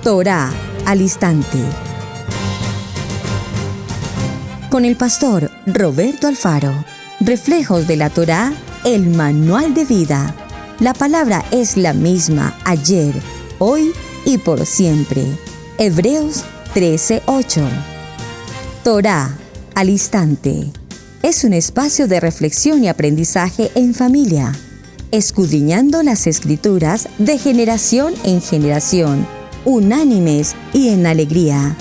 Torá al instante. Con el pastor Roberto Alfaro. Reflejos de la Torá, el manual de vida. La palabra es la misma ayer, hoy y por siempre. Hebreos 13:8. Torá al instante. Es un espacio de reflexión y aprendizaje en familia, escudriñando las Escrituras de generación en generación, unánimes y en alegría.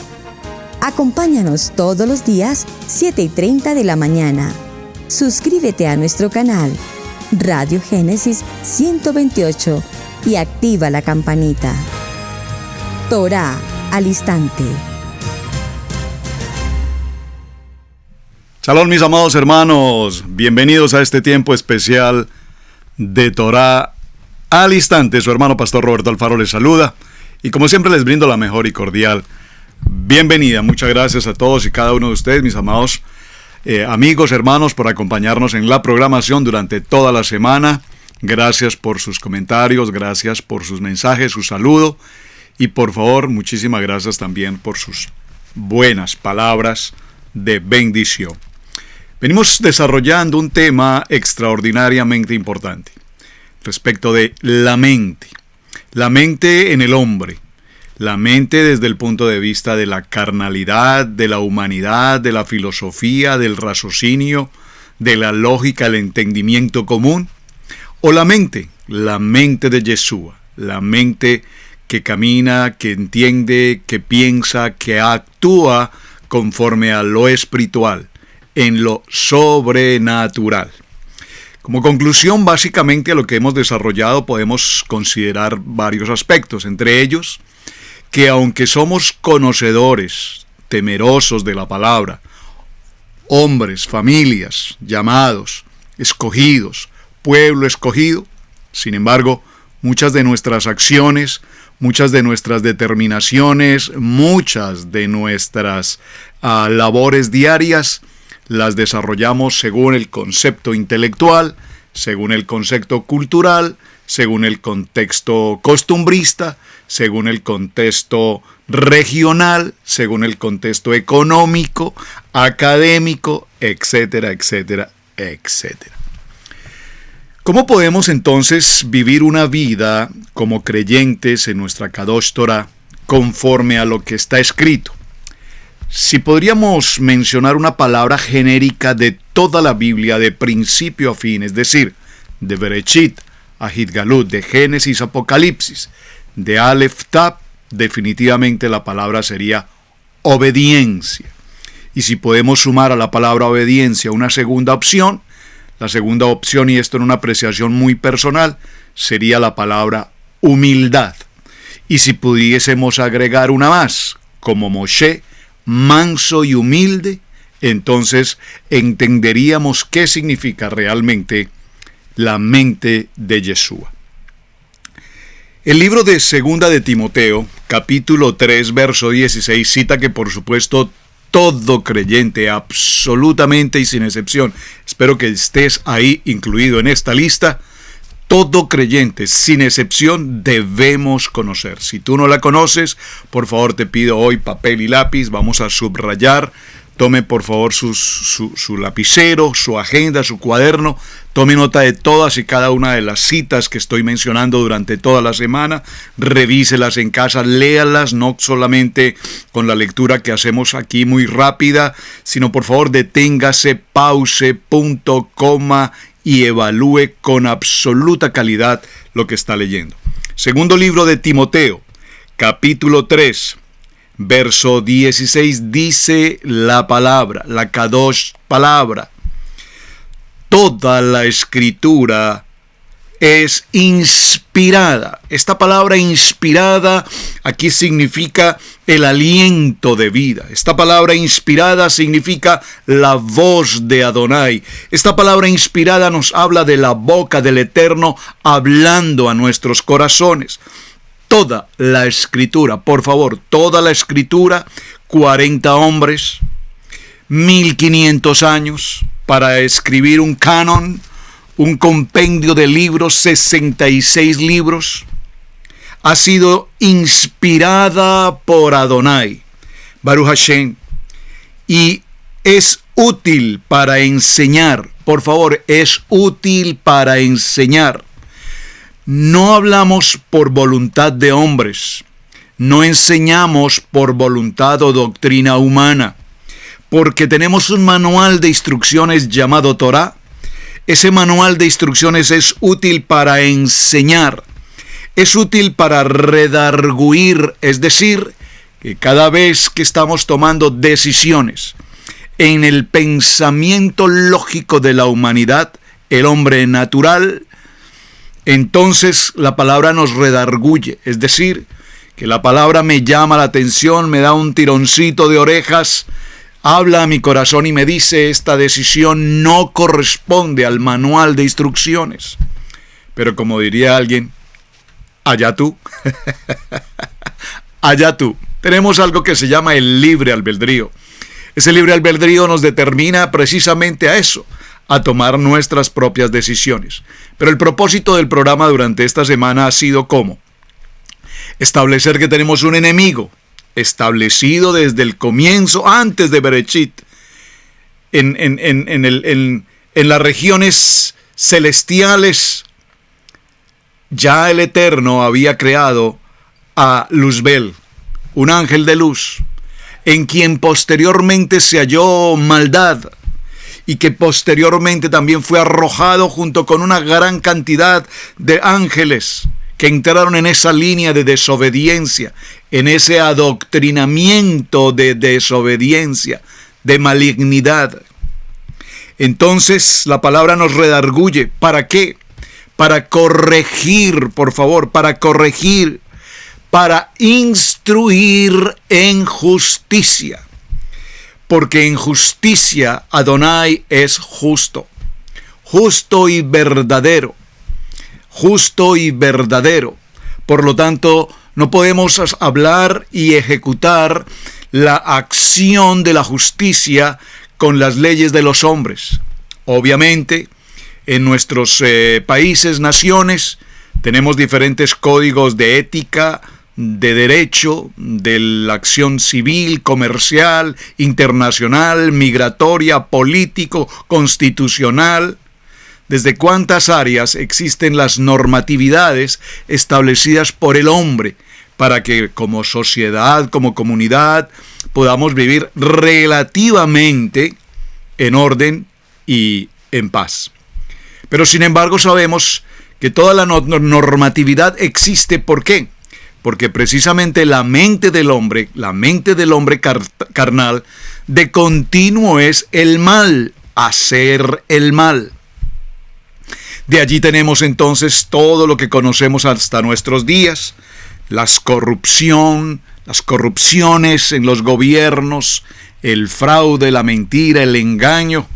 Acompáñanos todos los días, 7:30 de la mañana. Suscríbete a nuestro canal, Radio Génesis 128, y activa la campanita. Torá al instante. Shalom, mis amados hermanos, bienvenidos a este tiempo especial de Torá al instante. Su hermano pastor Roberto Alfaro les saluda y como siempre les brindo la mejor y cordial bienvenida. Muchas gracias a todos y cada uno de ustedes, mis amados amigos, hermanos, por acompañarnos en la programación durante toda la semana. Gracias por sus comentarios, gracias por sus mensajes, su saludo y por favor, muchísimas gracias también por sus buenas palabras de bendición. Venimos desarrollando un tema extraordinariamente importante respecto de la mente en el hombre, la mente desde el punto de vista de la carnalidad, de la humanidad, de la filosofía, del raciocinio, de la lógica, el entendimiento común, o la mente de Yeshua, la mente que camina, que entiende, que piensa, que actúa conforme a lo espiritual, en lo sobrenatural. Como conclusión, básicamente a lo que hemos desarrollado podemos considerar varios aspectos, entre ellos que aunque somos conocedores, temerosos de la palabra, hombres, familias, llamados, escogidos, pueblo escogido, sin embargo, muchas de nuestras acciones, muchas de nuestras determinaciones, muchas de nuestras labores diarias, las desarrollamos según el concepto intelectual, según el concepto cultural, según el contexto costumbrista, según el contexto regional, según el contexto económico, académico, etcétera, etcétera, etcétera. ¿Cómo podemos entonces vivir una vida como creyentes en nuestra Kadosh Torah conforme a lo que está escrito? Si podríamos mencionar una palabra genérica de toda la Biblia de principio a fin, es decir, de Bereshit a Hitgalut, de Génesis a Apocalipsis, de Aleph Tab, definitivamente la palabra sería obediencia. Y si podemos sumar a la palabra obediencia una segunda opción, la segunda opción, y esto en una apreciación muy personal, sería la palabra humildad. Y si pudiésemos agregar una más, como Moshe, manso y humilde, entonces entenderíamos qué significa realmente la mente de Yeshua. El libro de Segunda de Timoteo, capítulo 3, verso 16, cita que por supuesto todo creyente, absolutamente y sin excepción, espero que estés ahí incluido en esta lista, todo creyente, sin excepción, debemos conocer. Si tú no la conoces, por favor te pido hoy papel y lápiz, vamos a subrayar. Tome por favor su lapicero, su agenda, su cuaderno. Tome nota de todas y cada una de las citas que estoy mencionando durante toda la semana. Revíselas en casa, léalas, no solamente con la lectura que hacemos aquí muy rápida, sino por favor deténgase, pause, punto, coma y evalúe con absoluta calidad lo que está leyendo. Segundo libro de Timoteo, capítulo 3. Verso 16 dice la palabra, la Kadosh palabra. Toda la escritura es inspirada. Esta palabra inspirada aquí significa el aliento de vida. Esta palabra inspirada significa la voz de Adonai. Esta palabra inspirada nos habla de la boca del Eterno hablando a nuestros corazones. Toda la escritura, por favor, toda la escritura, 40 hombres, 1500 años para escribir un canon, un compendio de libros, 66 libros. ha sido inspirada por Adonai, Baruch Hashem, y es útil para enseñar. Por favor, es útil para enseñar. No hablamos por voluntad de hombres, no enseñamos por voluntad o doctrina humana, porque tenemos un manual de instrucciones llamado Torá. Ese manual de instrucciones es útil para enseñar, es útil para redarguir, es decir, que cada vez que estamos tomando decisiones en el pensamiento lógico de la humanidad, el hombre natural, entonces la palabra nos redarguye, es decir, que la palabra me llama la atención, me da un tironcito de orejas, habla a mi corazón y me dice: esta decisión no corresponde al manual de instrucciones. Pero como diría alguien, allá tú, allá tú. Tenemos algo que se llama el libre albedrío. Ese libre albedrío nos determina precisamente a eso, a tomar nuestras propias decisiones. Pero el propósito del programa durante esta semana ha sido ¿cómo? Establecer que tenemos un enemigo, establecido desde el comienzo, antes de Bereshit, en las regiones celestiales. Ya el Eterno había creado a Luzbel, un ángel de luz, en quien posteriormente se halló maldad, y que posteriormente también fue arrojado junto con una gran cantidad de ángeles que entraron en esa línea de desobediencia, en ese adoctrinamiento de desobediencia, de malignidad. Entonces la palabra nos redarguye. ¿Para qué? Para corregir, por favor, para corregir, para instruir en justicia. Porque en justicia Adonai es justo, justo y verdadero. Justo y verdadero. Por lo tanto, no podemos hablar y ejecutar la acción de la justicia con las leyes de los hombres. Obviamente, en nuestros países, naciones, tenemos diferentes códigos de ética, de derecho, de la acción civil, comercial, internacional, migratoria, político, constitucional. ¿Desde cuántas áreas existen las normatividades establecidas por el hombre para que como sociedad, como comunidad, podamos vivir relativamente en orden y en paz? Pero sin embargo sabemos que toda la normatividad existe. ¿Por qué? Porque precisamente la mente del hombre carnal, de continuo es el mal, hacer el mal. De allí tenemos entonces todo lo que conocemos hasta nuestros días, las corrupciones en los gobiernos, el fraude, la mentira, el engaño,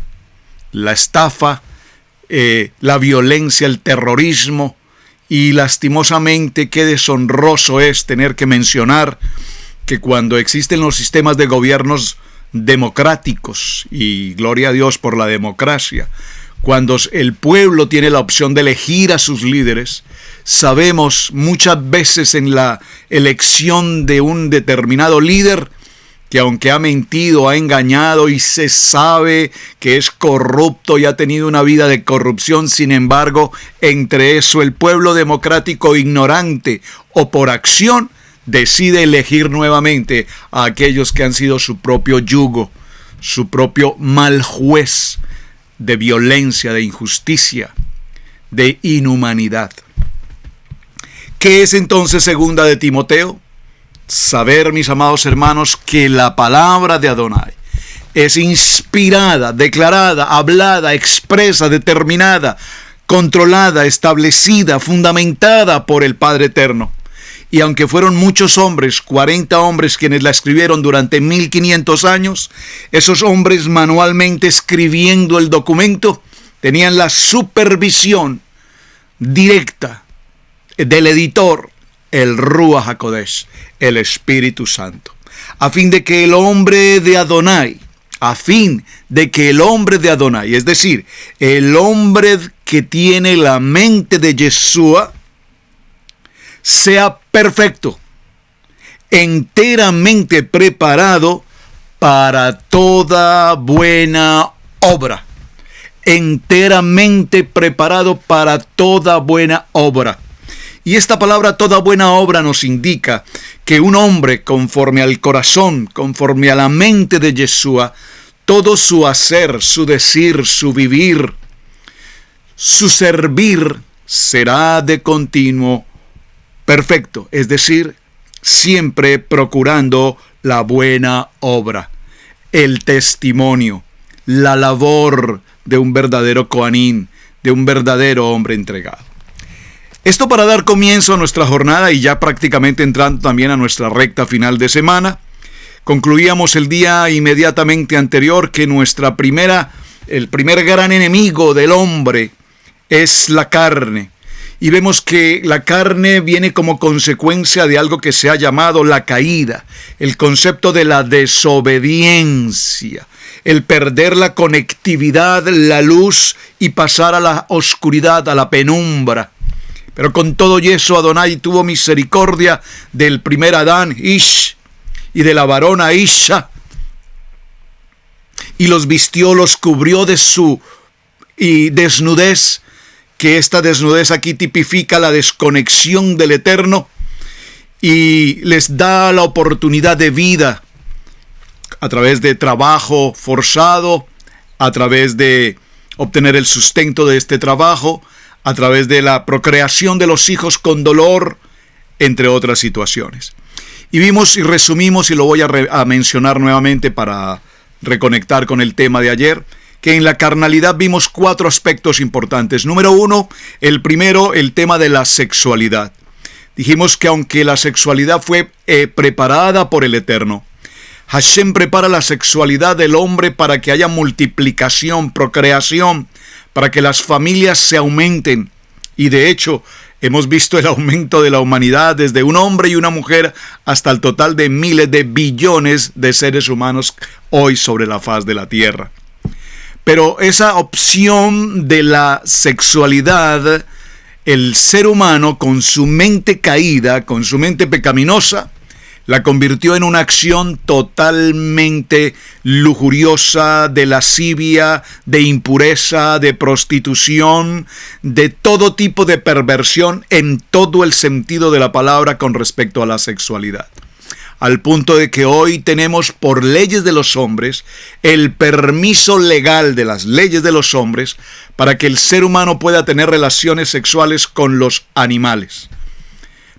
la estafa, la violencia, el terrorismo, y lastimosamente qué deshonroso es tener que mencionar que cuando existen los sistemas de gobiernos democráticos, y gloria a Dios por la democracia, cuando el pueblo tiene la opción de elegir a sus líderes, sabemos muchas veces en la elección de un determinado líder que aunque ha mentido, ha engañado y se sabe que es corrupto y ha tenido una vida de corrupción, sin embargo, entre eso el pueblo democrático ignorante o por acción decide elegir nuevamente a aquellos que han sido su propio yugo, su propio mal juez de violencia, de injusticia, de inhumanidad. ¿Qué es entonces segunda de Timoteo? Saber, mis amados hermanos, que la palabra de Adonai es inspirada, declarada, hablada, expresa, determinada, controlada, establecida, fundamentada por el Padre Eterno. Y aunque fueron muchos hombres, 40 hombres quienes la escribieron durante 1500 años, esos hombres manualmente escribiendo el documento tenían la supervisión directa del editor, el Ruach HaKodesh, el Espíritu Santo, a fin de que el hombre de Adonai, es decir, el hombre que tiene la mente de Yeshua, sea perfecto, enteramente preparado para toda buena obra. Enteramente preparado para toda buena obra. Y esta palabra toda buena obra nos indica que un hombre conforme al corazón, conforme a la mente de Yeshua, todo su hacer, su decir, su vivir, su servir será de continuo perfecto, es decir, siempre procurando la buena obra, el testimonio, la labor de un verdadero Coanín, de un verdadero hombre entregado. Esto para dar comienzo a nuestra jornada y ya prácticamente entrando también a nuestra recta final de semana. Concluíamos el día inmediatamente anterior que el primer gran enemigo del hombre es la carne. Y vemos que la carne viene como consecuencia de algo que se ha llamado la caída, el concepto de la desobediencia, el perder la conectividad, la luz y pasar a la oscuridad, a la penumbra. Pero con todo y eso, Adonai tuvo misericordia del primer Adán, Ish, y de la varona Isha, y los vistió, los cubrió de su desnudez, que esta desnudez aquí tipifica la desconexión del Eterno, y les da la oportunidad de vida a través de trabajo forzado, a través de obtener el sustento de este trabajo, a través de la procreación de los hijos con dolor, entre otras situaciones. Y vimos y resumimos, y lo voy a mencionar nuevamente para reconectar con el tema de ayer, que en la carnalidad vimos 4 aspectos importantes. Número 1, el primero, el tema de la sexualidad. Dijimos que aunque la sexualidad fue preparada por el Eterno, Hashem prepara la sexualidad del hombre para que haya multiplicación, procreación, para que las familias se aumenten. Y de hecho, hemos visto el aumento de la humanidad desde un hombre y una mujer hasta el total de miles de billones de seres humanos hoy sobre la faz de la tierra. Pero esa opción de la sexualidad, el ser humano con su mente caída, con su mente pecaminosa, la convirtió en una acción totalmente lujuriosa, de lascivia, de impureza, de prostitución, de todo tipo de perversión en todo el sentido de la palabra con respecto a la sexualidad. Al punto de que hoy tenemos por leyes de los hombres el permiso legal de las leyes de los hombres para que el ser humano pueda tener relaciones sexuales con los animales.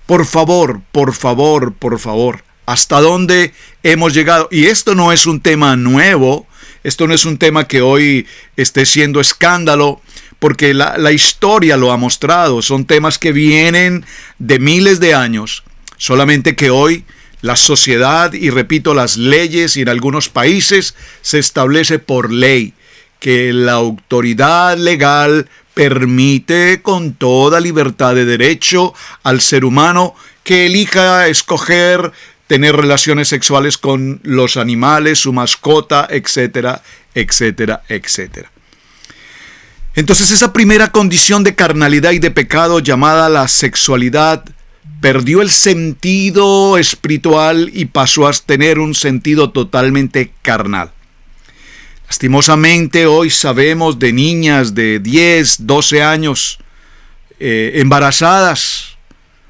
Por favor, por favor, por favor, ¿hasta dónde hemos llegado? Y esto no es un tema nuevo, esto no es un tema que hoy esté siendo escándalo, porque la historia lo ha mostrado, son temas que vienen de miles de años, solamente que hoy la sociedad, y repito, las leyes, y en algunos países se establece por ley que la autoridad legal permite con toda libertad de derecho al ser humano que elija escoger tener relaciones sexuales con los animales, su mascota, etcétera, etcétera, etcétera. Entonces esa primera condición de carnalidad y de pecado llamada la sexualidad perdió el sentido espiritual y pasó a tener un sentido totalmente carnal. Lastimosamente hoy sabemos de niñas de 10, 12 años embarazadas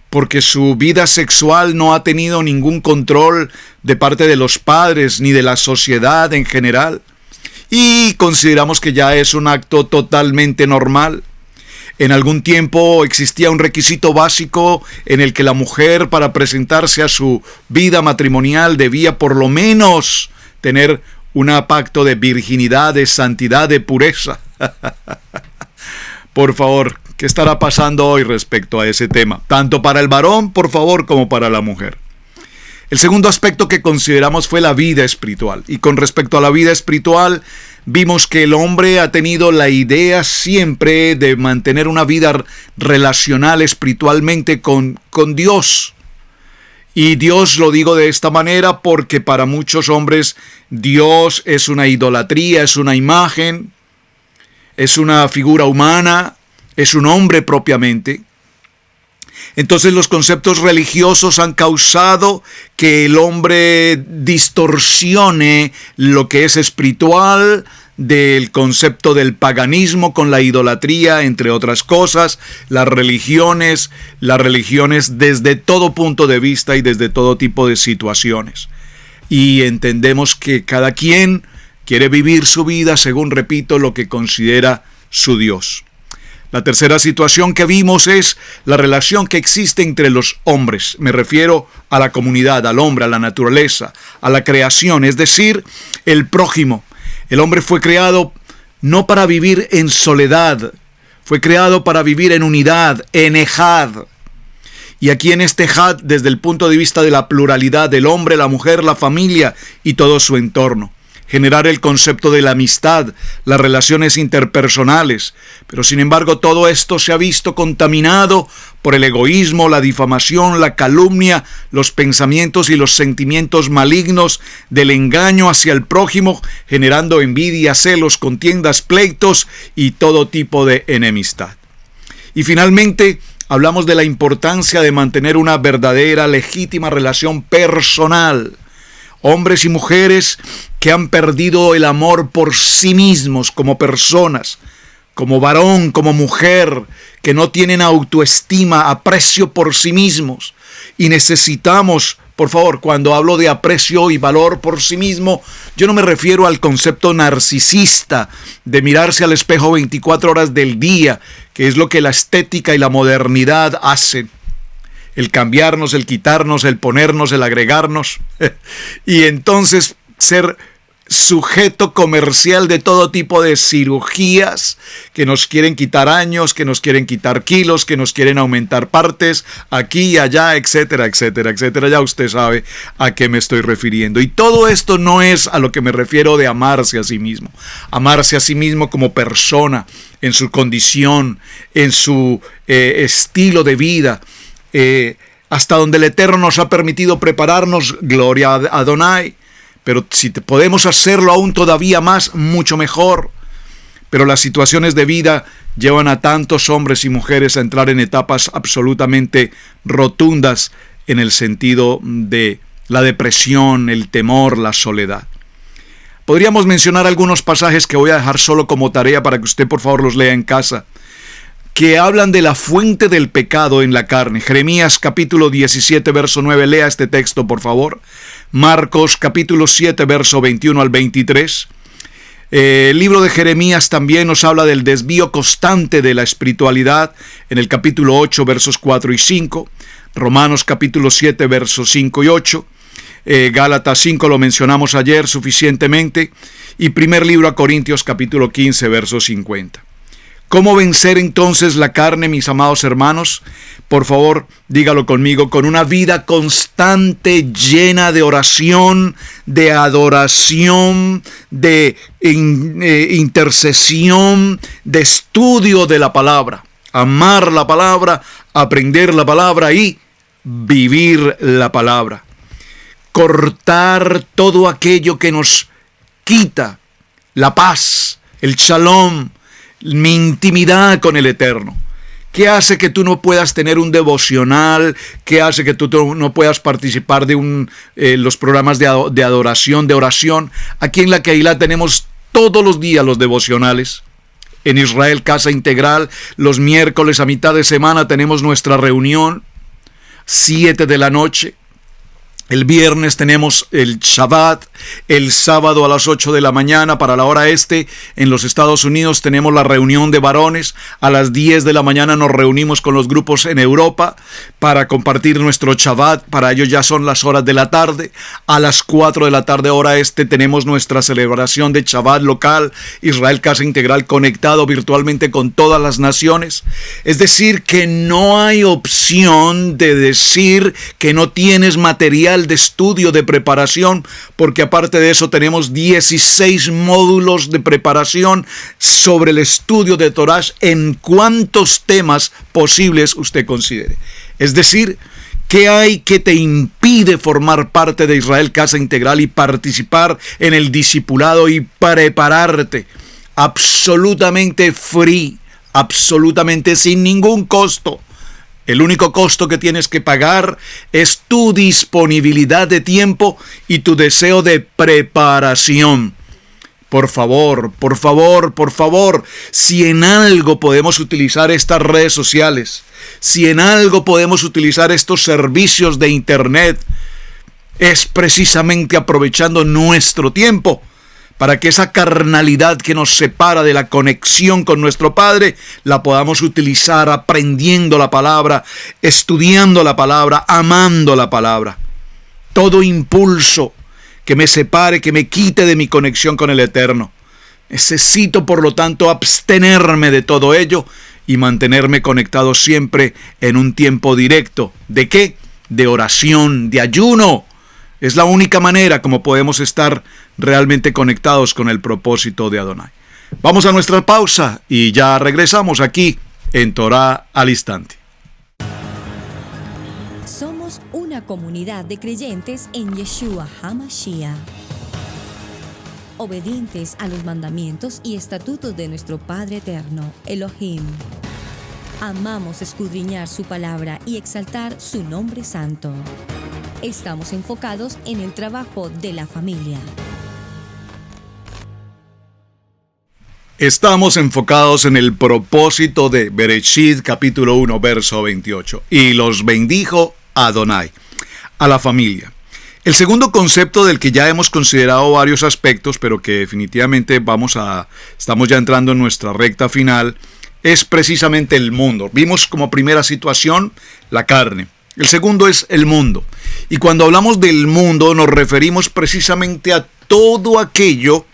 porque su vida sexual no ha tenido ningún control de parte de los padres ni de la sociedad en general. Y consideramos que ya es un acto totalmente normal. En algún tiempo existía un requisito básico en el que la mujer para presentarse a su vida matrimonial debía por lo menos tener un pacto de virginidad, de santidad, de pureza. Por favor, ¿qué estará pasando hoy respecto a ese tema? Tanto para el varón, por favor, como para la mujer. El segundo aspecto que consideramos fue la vida espiritual. Y con respecto a la vida espiritual, vimos que el hombre ha tenido la idea siempre de mantener una vida relacional espiritualmente con Dios. Y Dios lo digo de esta manera porque para muchos hombres Dios es una idolatría, es una imagen, es una figura humana, es un hombre propiamente. Entonces los conceptos religiosos han causado que el hombre distorsione lo que es espiritual del concepto del paganismo con la idolatría, entre otras cosas, las religiones desde todo punto de vista y desde todo tipo de situaciones. Y entendemos que cada quien quiere vivir su vida según, repito, lo que considera su Dios. La tercera situación que vimos es la relación que existe entre los hombres. Me refiero a la comunidad, al hombre, a la naturaleza, a la creación, es decir, el prójimo. El hombre fue creado no para vivir en soledad, fue creado para vivir en unidad, en ejad. Y aquí en este ejad, desde el punto de vista de la pluralidad del hombre, la mujer, la familia y todo su entorno. Generar el concepto de la amistad, las relaciones interpersonales. Pero sin embargo todo esto se ha visto contaminado por el egoísmo, la difamación, la calumnia, los pensamientos y los sentimientos malignos del engaño hacia el prójimo, generando envidia, celos, contiendas, pleitos y todo tipo de enemistad. Y finalmente hablamos de la importancia de mantener una verdadera, legítima relación personal. Hombres y mujeres que han perdido el amor por sí mismos como personas, como varón, como mujer, que no tienen autoestima, aprecio por sí mismos. Y necesitamos, por favor, cuando hablo de aprecio y valor por sí mismo, yo no me refiero al concepto narcisista de mirarse al espejo 24 horas del día, que es lo que la estética y la modernidad hacen. El cambiarnos, el quitarnos, el ponernos, el agregarnos. Y entonces ser sujeto comercial de todo tipo de cirugías que nos quieren quitar años, que nos quieren quitar kilos, que nos quieren aumentar partes aquí y allá, etcétera, etcétera, etcétera. Ya usted sabe a qué me estoy refiriendo. Y todo esto no es a lo que me refiero de amarse a sí mismo. Amarse a sí mismo como persona, en su condición, en su estilo de vida. Hasta donde el Eterno nos ha permitido prepararnos, gloria a Adonai, pero si podemos hacerlo aún todavía más, mucho mejor. Pero las situaciones de vida llevan a tantos hombres y mujeres a entrar en etapas absolutamente rotundas en el sentido de la depresión, el temor, la soledad. Podríamos mencionar algunos pasajes que voy a dejar solo como tarea para que usted por favor los lea en casa, que hablan de la fuente del pecado en la carne. Jeremías capítulo 17, verso 9, lea este texto por favor. Marcos capítulo 7, verso 21 al 23. El libro de Jeremías también nos habla del desvío constante de la espiritualidad en el capítulo 8, versos 4 y 5. Romanos capítulo 7, versos 5 y 8. Gálatas 5 lo mencionamos ayer suficientemente. Y primer libro a Corintios capítulo 15, verso 50. ¿Cómo vencer entonces la carne, mis amados hermanos? Por favor, dígalo conmigo, con una vida constante, llena de oración, de adoración, de intercesión, de estudio de la palabra. Amar la palabra, aprender la palabra y vivir la palabra. Cortar todo aquello que nos quita la paz, el shalom, mi intimidad con el Eterno. ¿Qué hace que tú no puedas tener un devocional? ¿Qué hace que tú no puedas participar de los programas de adoración, de oración? Aquí en la Keilah tenemos todos los días los devocionales. En Israel Casa Integral, los miércoles a mitad de semana tenemos nuestra reunión, 7 de la noche. El viernes tenemos el Shabbat, el sábado a las 8 de la mañana para la hora este. En los Estados Unidos tenemos la reunión de varones. A las 10 de la mañana nos reunimos con los grupos en Europa para compartir nuestro Shabbat. Para ellos ya son las horas de la tarde. A las 4 de la tarde hora este tenemos nuestra celebración de Shabbat local. Israel Casa Integral conectado virtualmente con todas las naciones. Es decir, que no hay opción de decir que no tienes material de estudio, de preparación, porque aparte de eso tenemos 16 módulos de preparación sobre el estudio de Torah en cuantos temas posibles usted considere. Es decir, ¿qué hay que te impide formar parte de Israel Casa Integral y participar en el discipulado y prepararte? Absolutamente free, absolutamente sin ningún costo. El único costo que tienes que pagar es tu disponibilidad de tiempo y tu deseo de preparación. Por favor, por favor, por favor, si en algo podemos utilizar estas redes sociales, si en algo podemos utilizar estos servicios de internet, es precisamente aprovechando nuestro tiempo para que esa carnalidad que nos separa de la conexión con nuestro Padre la podamos utilizar aprendiendo la palabra, estudiando la palabra, amando la palabra. Todo impulso que me separe, que me quite de mi conexión con el Eterno. Necesito, por lo tanto, abstenerme de todo ello y mantenerme conectado siempre en un tiempo directo. ¿De qué? De oración, de ayuno. Es la única manera como podemos estar realmente conectados con el propósito de Adonai. Vamos a nuestra pausa y ya regresamos aquí en Torá al Instante. Somos una comunidad de creyentes en Yeshua HaMashiach, obedientes a los mandamientos y estatutos de nuestro Padre Eterno, Elohim. Amamos escudriñar su palabra y exaltar su nombre santo. Estamos enfocados en el trabajo de la familia. Estamos enfocados en el propósito de Bereshit capítulo 1 verso 28. Y los bendijo Adonai, a la familia. El segundo concepto del que ya hemos considerado varios aspectos, pero que definitivamente estamos ya entrando en nuestra recta final, es precisamente el mundo. Vimos como primera situación la carne. El segundo es el mundo. Y cuando hablamos del mundo nos referimos precisamente a todo aquello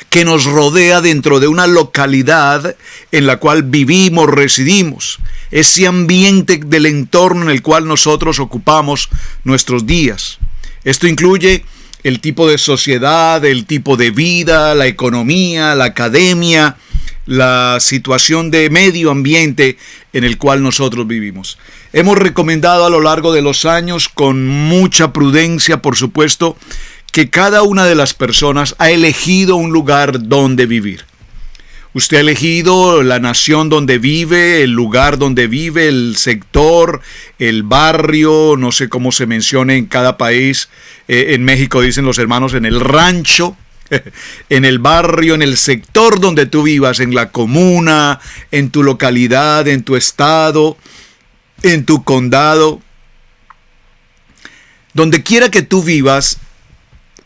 que nos rodea dentro de una localidad en la cual vivimos, residimos. Ese ambiente del entorno en el cual nosotros ocupamos nuestros días. Esto incluye el tipo de sociedad, el tipo de vida, la economía, la academia, la situación de medio ambiente en el cual nosotros vivimos. Hemos recomendado a lo largo de los años, con mucha prudencia, por supuesto, que cada una de las personas ha elegido un lugar donde vivir. Usted ha elegido la nación donde vive, el lugar donde vive, el sector, el barrio, no sé cómo se menciona en cada país. En México dicen los hermanos en el rancho, en el barrio, en el sector donde tú vivas, en la comuna, en tu localidad, en tu estado, en tu condado. Donde quiera que tú vivas,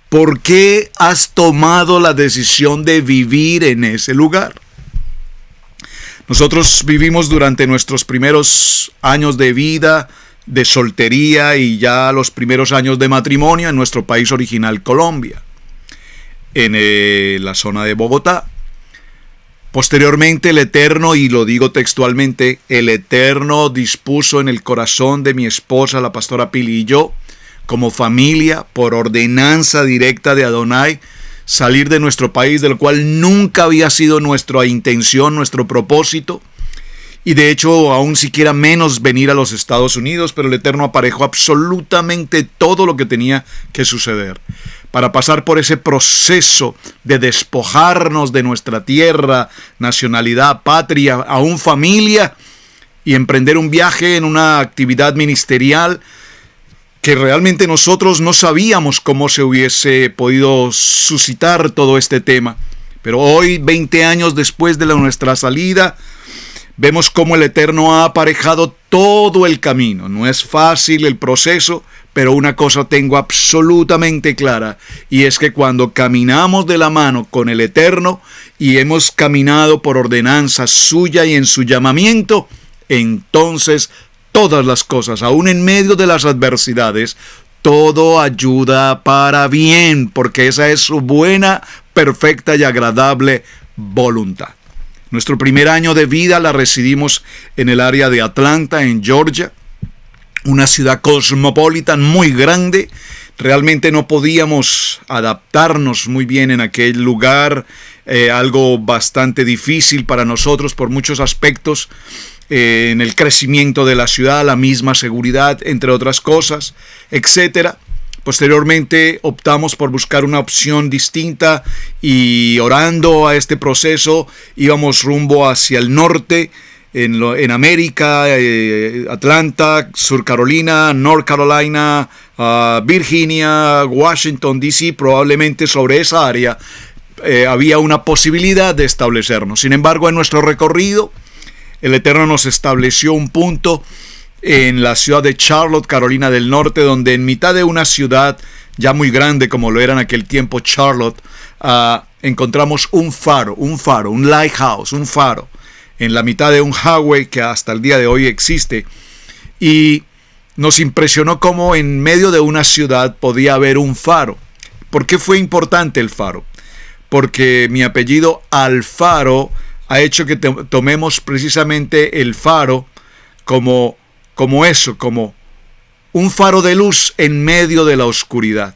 ¿por qué has tomado la decisión de vivir en ese lugar? Nosotros vivimos durante nuestros primeros años de vida, de soltería y ya los primeros años de matrimonio en nuestro país original, Colombia, en la zona de Bogotá. Posteriormente el Eterno, y lo digo textualmente, el Eterno dispuso en el corazón de mi esposa, la pastora Pili, y yo, como familia, por ordenanza directa de Adonai, salir de nuestro país, del cual nunca había sido nuestra intención, nuestro propósito, y de hecho aún siquiera menos venir a los Estados Unidos, pero el Eterno aparejó absolutamente todo lo que tenía que suceder para pasar por ese proceso de despojarnos de nuestra tierra, nacionalidad, patria, aún familia, y emprender un viaje en una actividad ministerial que realmente nosotros no sabíamos cómo se hubiese podido suscitar todo este tema. Pero hoy, 20 años después de nuestra salida, vemos cómo el Eterno ha aparejado todo el camino. No es fácil el proceso, pero una cosa tengo absolutamente clara, y es que cuando caminamos de la mano con el Eterno y hemos caminado por ordenanza suya y en su llamamiento, entonces todas las cosas, aún en medio de las adversidades, todo ayuda para bien, porque esa es su buena, perfecta y agradable voluntad. Nuestro primer año de vida la residimos en el área de Atlanta, en Georgia, una ciudad cosmopolita muy grande. Realmente no podíamos adaptarnos muy bien en aquel lugar, algo bastante difícil para nosotros por muchos aspectos, en el crecimiento de la ciudad, la misma seguridad, entre otras cosas, etcétera. Posteriormente optamos por buscar una opción distinta y orando a este proceso íbamos rumbo hacia el norte, en América, Atlanta, Sur Carolina, North Carolina, Virginia, Washington, D.C., probablemente sobre esa área había una posibilidad de establecernos. Sin embargo, en nuestro recorrido, el Eterno nos estableció un punto en la ciudad de Charlotte, Carolina del Norte, donde en mitad de una ciudad ya muy grande como lo era en aquel tiempo Charlotte, encontramos un faro, un lighthouse, un faro, en la mitad de un highway que hasta el día de hoy existe. Y nos impresionó cómo en medio de una ciudad podía haber un faro. ¿Por qué fue importante el faro? Porque mi apellido Alfaro ha hecho que tomemos precisamente el faro como eso, como un faro de luz en medio de la oscuridad.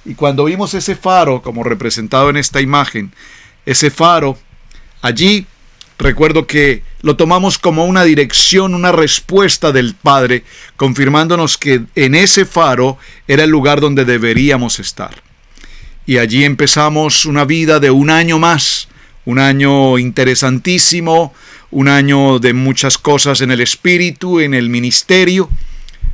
Y cuando vimos ese faro, como representado en esta imagen, ese faro, allí recuerdo que lo tomamos como una dirección, una respuesta del Padre, confirmándonos que en ese faro era el lugar donde deberíamos estar. Y allí empezamos una vida de un año más, un año interesantísimo, un año de muchas cosas en el espíritu, en el ministerio,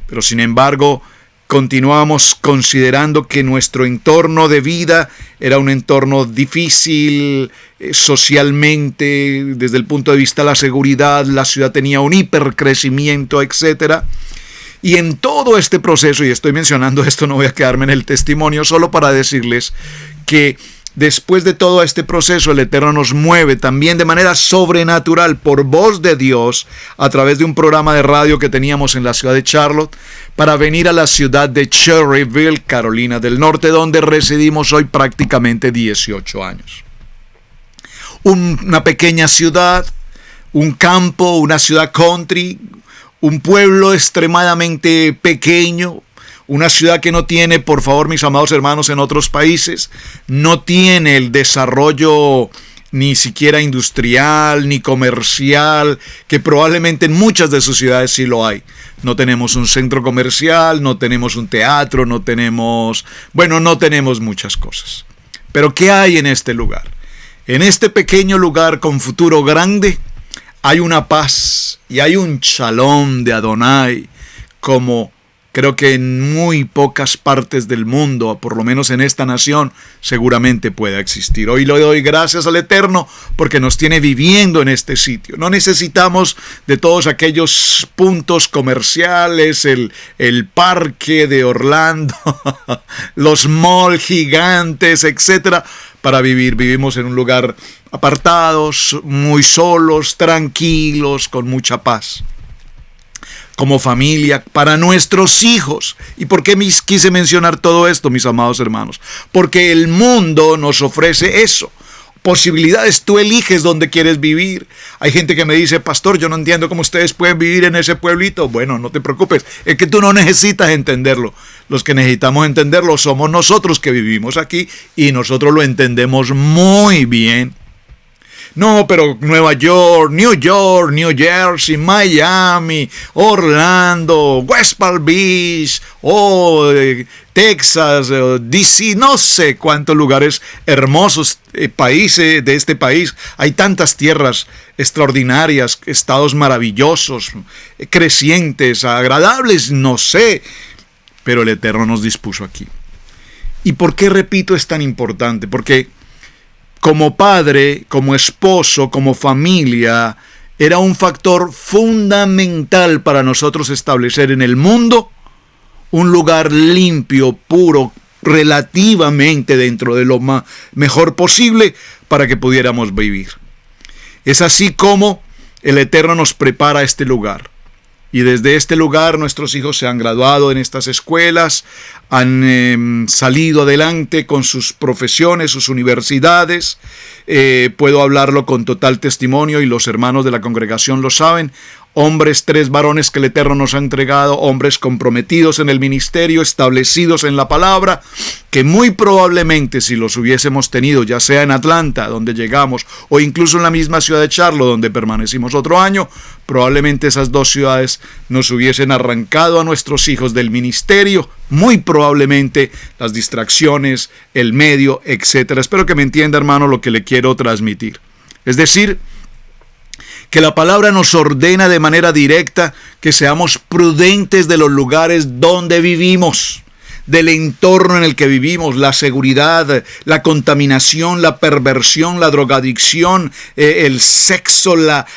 pero sin embargo continuamos considerando que nuestro entorno de vida era un entorno difícil socialmente, desde el punto de vista de la seguridad, la ciudad tenía un hipercrecimiento, etc. Y en todo este proceso, y estoy mencionando esto, no voy a quedarme en el testimonio, solo para decirles que después de todo este proceso, el Eterno nos mueve también de manera sobrenatural por voz de Dios a través de un programa de radio que teníamos en la ciudad de Charlotte para venir a la ciudad de Cherryville, Carolina del Norte, donde residimos hoy prácticamente 18 años. Una pequeña ciudad, un campo, una ciudad country, un pueblo extremadamente pequeño. Una ciudad que no tiene, por favor, mis amados hermanos, en otros países, no tiene el desarrollo ni siquiera industrial, ni comercial, que probablemente en muchas de sus ciudades sí lo hay. No tenemos un centro comercial, no tenemos un teatro, no tenemos muchas cosas. Pero ¿qué hay en este lugar? En este pequeño lugar con futuro grande, hay una paz y hay un shalom de Adonai como creo que en muy pocas partes del mundo, por lo menos en esta nación, seguramente pueda existir. Hoy le doy gracias al Eterno porque nos tiene viviendo en este sitio. No necesitamos de todos aquellos puntos comerciales, el parque de Orlando, los malls gigantes, etc. para vivir. Vivimos en un lugar apartados, muy solos, tranquilos, con mucha paz. Como familia, para nuestros hijos. ¿Y por qué quise mencionar todo esto, mis amados hermanos? Porque el mundo nos ofrece eso. Posibilidades, tú eliges dónde quieres vivir. Hay gente que me dice, pastor, yo no entiendo cómo ustedes pueden vivir en ese pueblito. Bueno, no te preocupes, es que tú no necesitas entenderlo. Los que necesitamos entenderlo somos nosotros que vivimos aquí y nosotros lo entendemos muy bien. No, pero Nueva York, New Jersey, Miami, Orlando, West Palm Beach, Texas, D.C., no sé cuántos lugares hermosos, países de este país. Hay tantas tierras extraordinarias, estados maravillosos, crecientes, agradables, no sé. Pero el Eterno nos dispuso aquí. ¿Y por qué, repito, es tan importante? Porque como padre, como esposo, como familia, era un factor fundamental para nosotros establecer en el mundo un lugar limpio, puro, relativamente dentro de lo mejor posible para que pudiéramos vivir. Es así como el Eterno nos prepara este lugar. Y desde este lugar nuestros hijos se han graduado en estas escuelas, han salido adelante con sus profesiones, sus universidades. Puedo hablarlo con total testimonio y los hermanos de la congregación lo saben. Hombres, 3 varones que el Eterno nos ha entregado, hombres comprometidos en el ministerio, establecidos en la palabra, que muy probablemente si los hubiésemos tenido, ya sea en Atlanta, donde llegamos, o incluso en la misma ciudad de Charlotte, donde permanecimos otro año, probablemente esas 2 ciudades nos hubiesen arrancado a nuestros hijos del ministerio, muy probablemente las distracciones, el medio, etc. Espero que me entienda, hermano, lo que le quiero transmitir. Es decir, que la palabra nos ordena de manera directa que seamos prudentes de los lugares donde vivimos, del entorno en el que vivimos, la seguridad, la contaminación, la perversión, la drogadicción, el sexo, la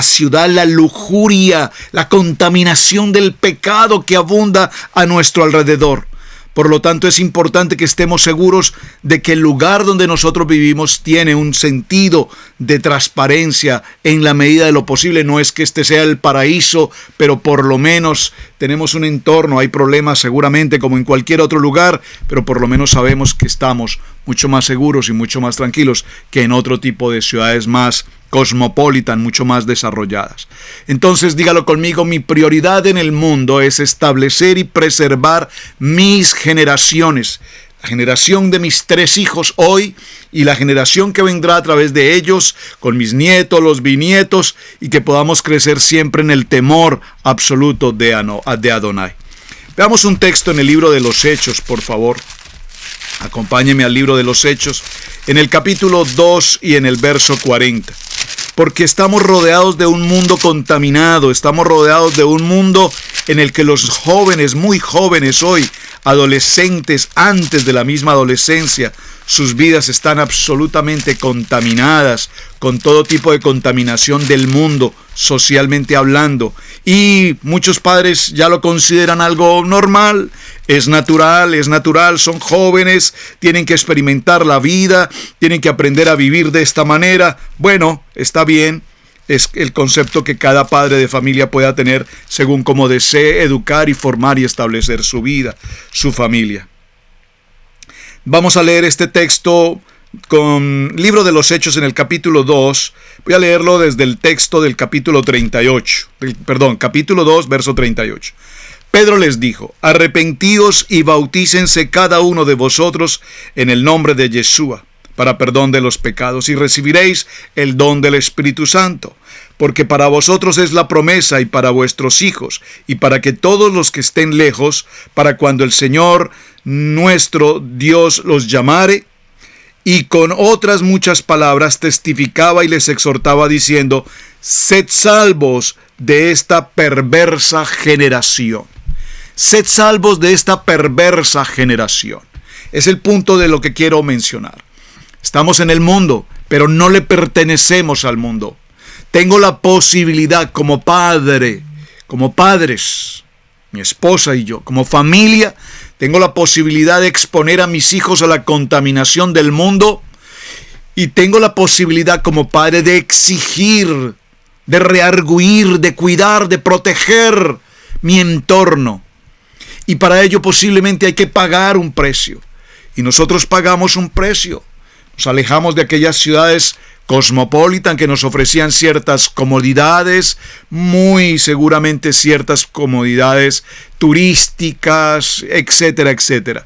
ciudad, la lujuria, la contaminación del pecado que abunda a nuestro alrededor. Por lo tanto, es importante que estemos seguros de que el lugar donde nosotros vivimos tiene un sentido de transparencia en la medida de lo posible. No es que este sea el paraíso, pero por lo menos tenemos un entorno. Hay problemas seguramente como en cualquier otro lugar, pero por lo menos sabemos que estamos mucho más seguros y mucho más tranquilos que en otro tipo de ciudades más cosmopolitan, mucho más desarrolladas. Entonces, dígalo conmigo: mi prioridad en el mundo es establecer y preservar mis generaciones, la generación de mis 3 hijos hoy y la generación que vendrá a través de ellos, con mis nietos, los bisnietos, y que podamos crecer siempre en el temor absoluto de Adonai. Veamos un texto en el libro de los Hechos, por favor. Acompáñeme al libro de los Hechos, en el capítulo 2 y en el verso 40. Porque estamos rodeados de un mundo contaminado, estamos rodeados de un mundo en el que los jóvenes, muy jóvenes hoy, adolescentes antes de la misma adolescencia, sus vidas están absolutamente contaminadas con todo tipo de contaminación del mundo, socialmente hablando. Y muchos padres ya lo consideran algo normal, es natural, son jóvenes, tienen que experimentar la vida, tienen que aprender a vivir de esta manera. Bueno, está bien, es el concepto que cada padre de familia pueda tener según como desee educar y formar y establecer su vida, su familia. Vamos a leer este texto con Libro de los Hechos en el capítulo 2. Voy a leerlo desde el texto del capítulo 38. Capítulo 2, verso 38. Pedro les dijo: arrepentíos y bautícense cada uno de vosotros en el nombre de Yeshua, para perdón de los pecados, y recibiréis el don del Espíritu Santo. Porque para vosotros es la promesa, y para vuestros hijos, y para que todos los que estén lejos, para cuando el Señor nuestro Dios los llamare. Y con otras muchas palabras testificaba y les exhortaba diciendo: sed salvos de esta perversa generación. Sed salvos de esta perversa generación. Es el punto de lo que quiero mencionar. Estamos en el mundo, pero no le pertenecemos al mundo. Tengo la posibilidad como padre, como padres, mi esposa y yo, como familia, tengo la posibilidad de exponer a mis hijos a la contaminación del mundo, y tengo la posibilidad como padre de exigir, de reargüir, de cuidar, de proteger mi entorno. Y para ello posiblemente hay que pagar un precio. Y nosotros pagamos un precio. Nos alejamos de aquellas ciudades cosmopolitan que nos ofrecían ciertas comodidades, muy seguramente ciertas comodidades turísticas, etcétera, etcétera.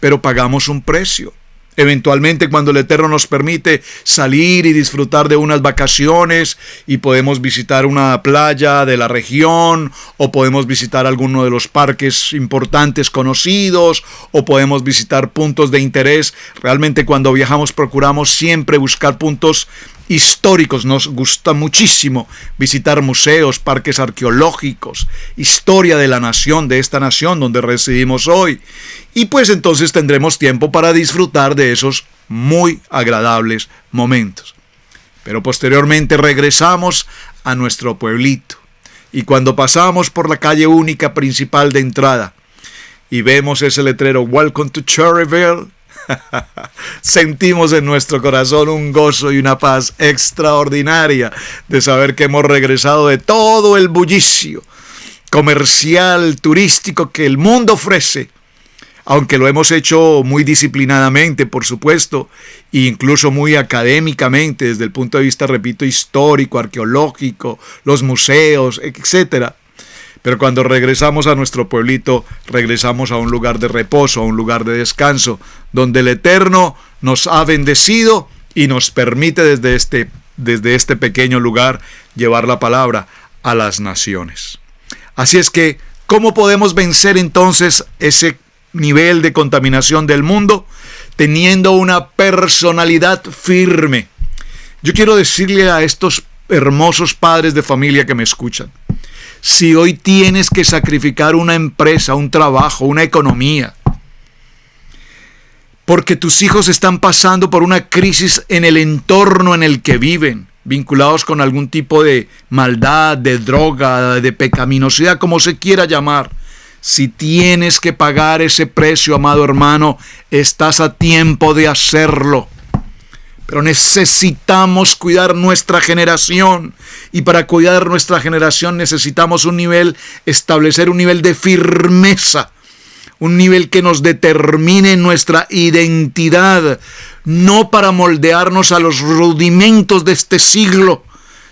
Pero pagamos un precio. Eventualmente, cuando el Eterno nos permite salir y disfrutar de unas vacaciones, y podemos visitar una playa de la región, o podemos visitar alguno de los parques importantes conocidos, o podemos visitar puntos de interés. Realmente, cuando viajamos procuramos siempre buscar puntos históricos. Nos gusta muchísimo visitar museos, parques arqueológicos, historia de la nación, de esta nación donde residimos hoy. Y pues entonces tendremos tiempo para disfrutar de esos muy agradables momentos. Pero posteriormente regresamos a nuestro pueblito. Y cuando pasamos por la calle única principal de entrada y vemos ese letrero "Welcome to Cherryville", sentimos en nuestro corazón un gozo y una paz extraordinaria de saber que hemos regresado de todo el bullicio comercial, turístico que el mundo ofrece, aunque lo hemos hecho muy disciplinadamente, por supuesto, e incluso muy académicamente desde el punto de vista, repito, histórico, arqueológico, los museos, etc. Pero cuando regresamos a nuestro pueblito, regresamos a un lugar de reposo, a un lugar de descanso, donde el Eterno nos ha bendecido y nos permite desde este pequeño lugar llevar la palabra a las naciones. Así es que, ¿cómo podemos vencer entonces ese nivel de contaminación del mundo? Teniendo una personalidad firme. Yo quiero decirle a estos hermosos padres de familia que me escuchan. Si hoy tienes que sacrificar una empresa, un trabajo, una economía, porque tus hijos están pasando por una crisis en el entorno en el que viven, vinculados con algún tipo de maldad, de droga, de pecaminosidad, como se quiera llamar. Si tienes que pagar ese precio, amado hermano, estás a tiempo de hacerlo. Pero necesitamos cuidar nuestra generación. Y para cuidar nuestra generación necesitamos establecer un nivel de firmeza. Un nivel que nos determine nuestra identidad, no para moldearnos a los rudimentos de este siglo,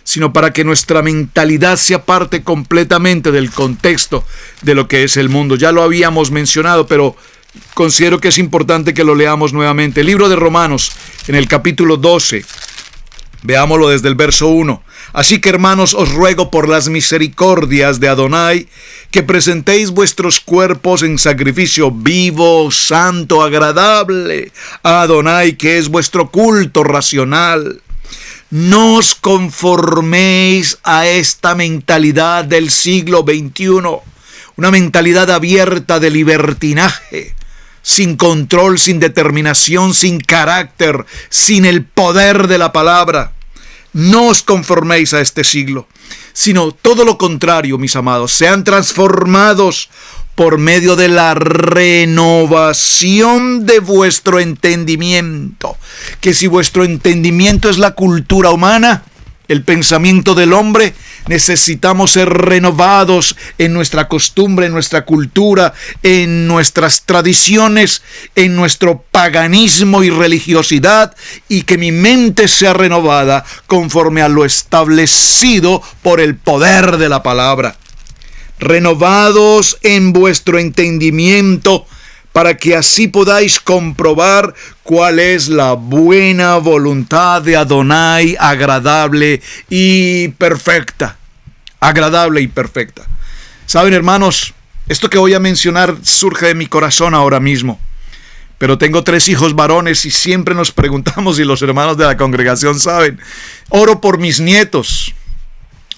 sino para que nuestra mentalidad se aparte completamente del contexto de lo que es el mundo. Ya lo habíamos mencionado, pero considero que es importante que lo leamos nuevamente. El libro de Romanos, en el capítulo 12, veámoslo desde el verso 1. Así que, hermanos, os ruego por las misericordias de Adonai, que presentéis vuestros cuerpos en sacrificio vivo, santo, agradable a Adonai, que es vuestro culto racional. No os conforméis a esta mentalidad del siglo XXI, una mentalidad abierta de libertinaje, sin control, sin determinación, sin carácter, sin el poder de la palabra. No os conforméis a este siglo, sino todo lo contrario, mis amados, sean transformados por medio de la renovación de vuestro entendimiento. Que si vuestro entendimiento es la cultura humana, el pensamiento del hombre, necesitamos ser renovados en nuestra costumbre, en nuestra cultura, en nuestras tradiciones, en nuestro paganismo y religiosidad, y que mi mente sea renovada conforme a lo establecido por el poder de la palabra. Renovados en vuestro entendimiento, para que así podáis comprobar cuál es la buena voluntad de Adonai, agradable y perfecta. Agradable y perfecta. Saben, hermanos, esto que voy a mencionar surge de mi corazón ahora mismo. Pero tengo 3 hijos varones y siempre nos preguntamos, y los hermanos de la congregación saben, oro por mis nietos.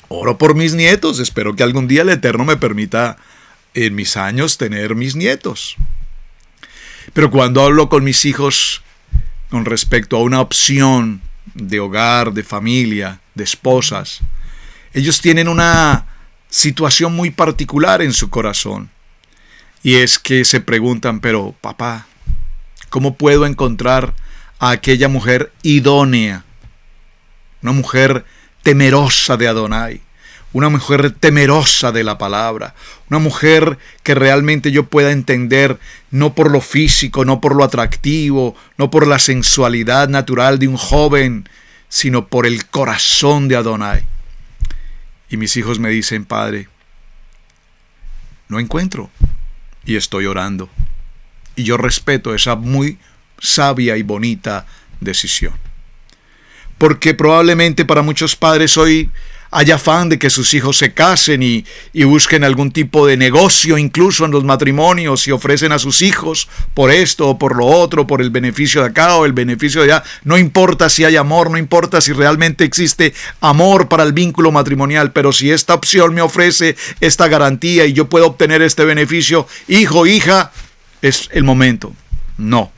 Oro por mis nietos. Espero que algún día el Eterno me permita en mis años tener mis nietos. Pero cuando hablo con mis hijos con respecto a una opción de hogar, de familia, de esposas, ellos tienen una situación muy particular en su corazón. Y es que se preguntan, pero papá, ¿cómo puedo encontrar a aquella mujer idónea? Una mujer temerosa de Adonai, una mujer temerosa de la palabra, una mujer que realmente yo pueda entender, no por lo físico, no por lo atractivo, no por la sensualidad natural de un joven, sino por el corazón de Adonai. Y mis hijos me dicen, padre, no encuentro, y estoy orando. Y yo respeto esa muy sabia y bonita decisión. Porque probablemente para muchos padres hoy hay afán de que sus hijos se casen y busquen algún tipo de negocio incluso en los matrimonios y ofrecen a sus hijos por esto o por lo otro, por el beneficio de acá o el beneficio de allá. No importa si hay amor, no importa si realmente existe amor para el vínculo matrimonial, pero si esta opción me ofrece esta garantía y yo puedo obtener este beneficio, hijo, hija, es el momento. No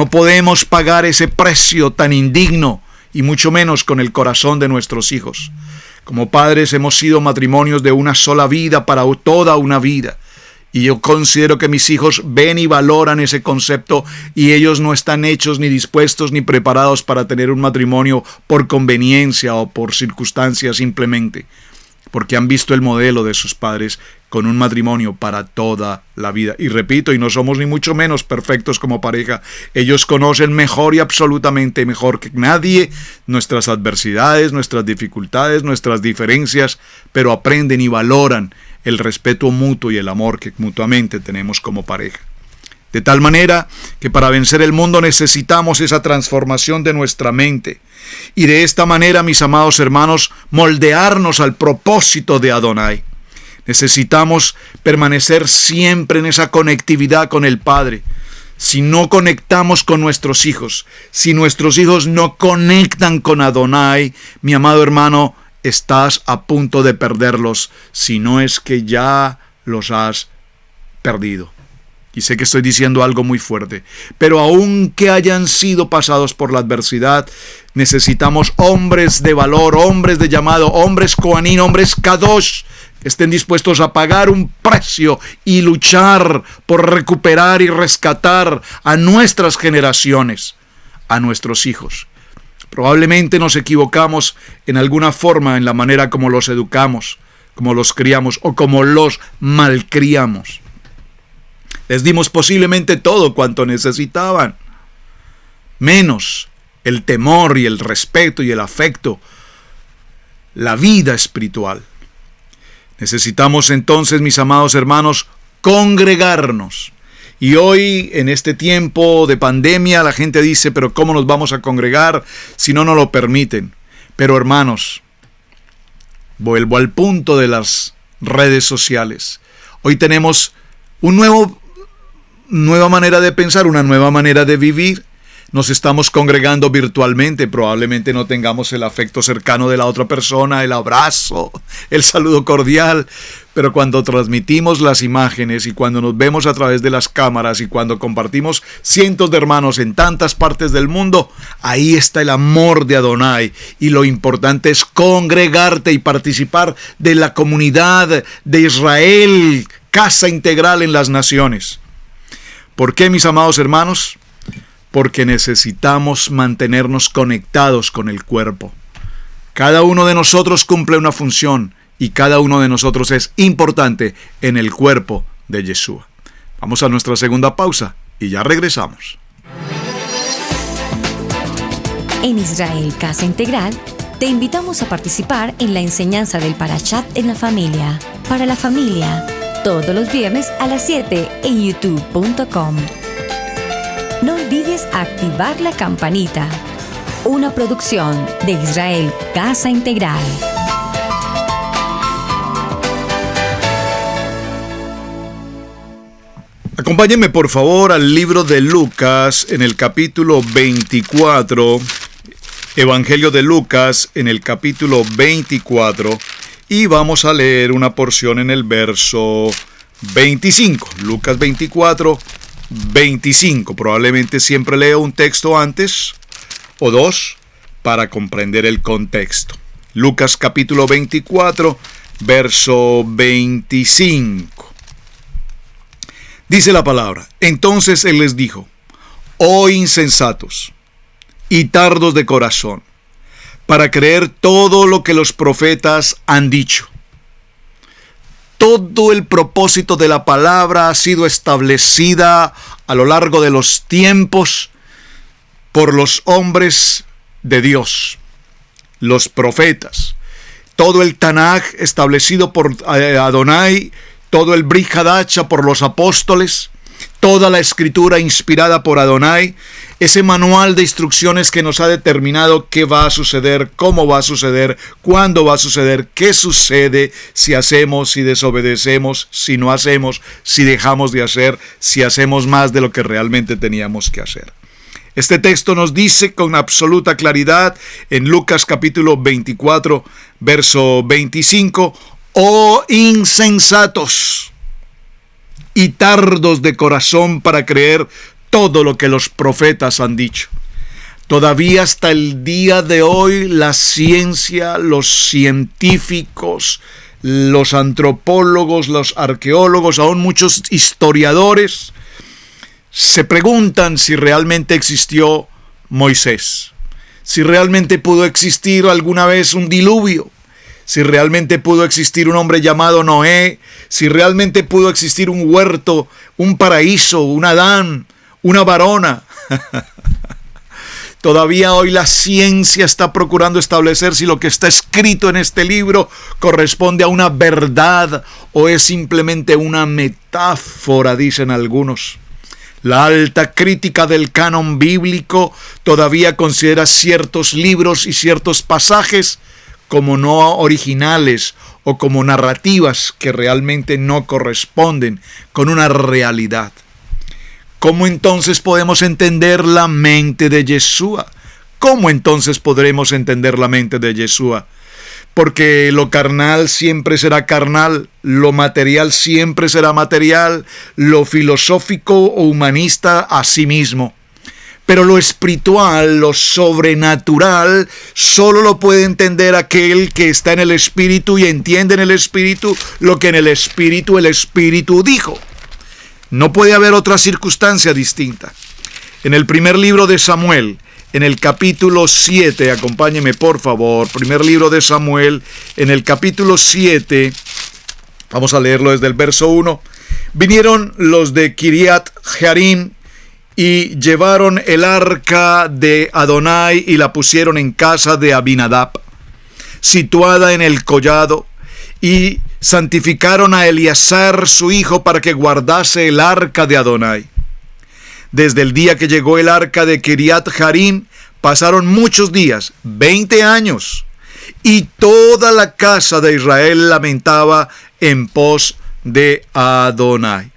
podemos pagar ese precio tan indigno, y mucho menos con el corazón de nuestros hijos. Como padres hemos sido matrimonios de una sola vida para toda una vida. Y yo considero que mis hijos ven y valoran ese concepto y ellos no están hechos ni dispuestos ni preparados para tener un matrimonio por conveniencia o por circunstancias simplemente. Porque han visto el modelo de sus padres con un matrimonio para toda la vida. Y repito, y no somos ni mucho menos perfectos como pareja. Ellos conocen mejor y absolutamente mejor que nadie nuestras adversidades, nuestras dificultades, nuestras diferencias, pero aprenden y valoran el respeto mutuo y el amor que mutuamente tenemos como pareja. De tal manera que para vencer el mundo necesitamos esa transformación de nuestra mente. Y de esta manera, mis amados hermanos, moldearnos al propósito de Adonai. Necesitamos permanecer siempre en esa conectividad con el Padre. si no conectamos con nuestros hijos, si nuestros hijos no conectan con Adonai, mi amado hermano, estás a punto de perderlos, si no es que ya los has perdido. Y sé que estoy diciendo algo muy fuerte, pero aunque hayan sido pasados por la adversidad, necesitamos hombres de valor, hombres de llamado, hombres Kohanim, hombres Kadosh, que estén dispuestos a pagar un precio y luchar por recuperar y rescatar a nuestras generaciones, a nuestros hijos. Probablemente nos equivocamos en alguna forma en la manera como los educamos, como los criamos o como los malcriamos. Les dimos posiblemente todo cuanto necesitaban, menos el temor y el respeto y el afecto, la vida espiritual. Necesitamos entonces, mis amados hermanos, congregarnos. Y hoy, en este tiempo de pandemia, la gente dice, pero ¿cómo nos vamos a congregar si no nos lo permiten? Pero hermanos, vuelvo al punto de las redes sociales. Hoy tenemos una nueva manera de pensar, una nueva manera de vivir. Nos estamos congregando virtualmente, probablemente no tengamos el afecto cercano de la otra persona, el abrazo, el saludo cordial, pero cuando transmitimos las imágenes y cuando nos vemos a través de las cámaras y cuando compartimos cientos de hermanos en tantas partes del mundo, ahí está el amor de Adonai, y lo importante es congregarte y participar de la comunidad de Israel, casa integral en las naciones. ¿Por qué, mis amados hermanos? Porque necesitamos mantenernos conectados con el cuerpo. Cada uno de nosotros cumple una función y cada uno de nosotros es importante en el cuerpo de Yeshua. Vamos a nuestra segunda pausa y ya regresamos. En Israel Casa Integral, te invitamos a participar en la enseñanza del Parashat en la familia. Para la familia, todos los viernes a las 7 en youtube.com. No olvides activar la campanita. Una producción de Israel Casa Integral. Acompáñenme por favor al libro de Lucas en el capítulo 24. Evangelio de Lucas en el capítulo 24. Y vamos a leer una porción en el verso 25. Lucas 24, 25. Probablemente siempre leo un texto antes o dos para comprender el contexto. Lucas capítulo 24, verso 25. Dice la palabra: entonces él les dijo: oh insensatos y tardos de corazón, para creer todo lo que los profetas han dicho. Todo el propósito de la palabra ha sido establecida a lo largo de los tiempos por los hombres de Dios, los profetas. Todo el Tanaj establecido por Adonai, todo el Brit Hadacha por los apóstoles, toda la escritura inspirada por Adonai, ese manual de instrucciones que nos ha determinado qué va a suceder, cómo va a suceder, cuándo va a suceder, qué sucede si hacemos, si desobedecemos, si no hacemos, si dejamos de hacer, si hacemos más de lo que realmente teníamos que hacer. Este texto nos dice con absoluta claridad en Lucas capítulo 24, verso 25, oh insensatos y tardos de corazón para creer todo lo que los profetas han dicho. Todavía hasta el día de hoy la ciencia, los científicos, los antropólogos, los arqueólogos, aún muchos historiadores se preguntan si realmente existió Moisés, si realmente pudo existir alguna vez un diluvio, si realmente pudo existir un hombre llamado Noé, si realmente pudo existir un huerto, un paraíso, un Adán, una varona. Todavía hoy la ciencia está procurando establecer si lo que está escrito en este libro corresponde a una verdad o es simplemente una metáfora, dicen algunos. La alta crítica del canon bíblico todavía considera ciertos libros y ciertos pasajes como no originales o como narrativas que realmente no corresponden con una realidad. ¿Cómo entonces podemos entender la mente de Yeshua? ¿Cómo entonces podremos entender la mente de Yeshua? Porque lo carnal siempre será carnal, lo material siempre será material, lo filosófico o humanista asimismo. Pero lo espiritual, lo sobrenatural, solo lo puede entender aquel que está en el Espíritu y entiende en el Espíritu lo que en el Espíritu dijo. No puede haber otra circunstancia distinta. En el primer libro de Samuel, en el capítulo 7, acompáñeme por favor, primer libro de Samuel, en el capítulo 7, vamos a leerlo desde el verso 1. Vinieron los de Kiriat Jearim y llevaron el arca de Adonai y la pusieron en casa de Abinadab, situada en el collado, y santificaron a Eleazar su hijo para que guardase el arca de Adonai. Desde el día que llegó el arca de Kiriat Jearim, pasaron muchos días, 20 años, y toda la casa de Israel lamentaba en pos de Adonai.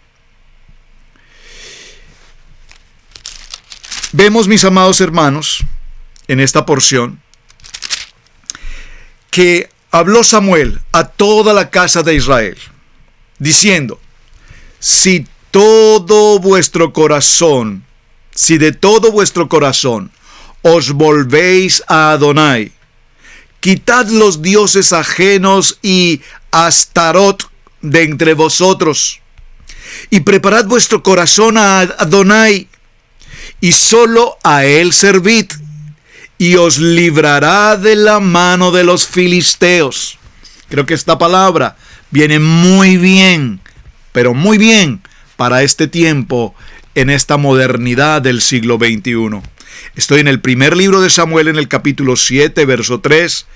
Vemos, mis amados hermanos, en esta porción, que habló Samuel a toda la casa de Israel, diciendo: si de todo vuestro corazón os volvéis a Adonai, quitad los dioses ajenos y Astarot de entre vosotros, y preparad vuestro corazón a Adonai, y solo a él servid, y os librará de la mano de los filisteos. Creo que esta palabra viene muy bien, pero muy bien para este tiempo, en esta modernidad del siglo XXI. Estoy en el primer libro de Samuel, en el capítulo 7, verso 3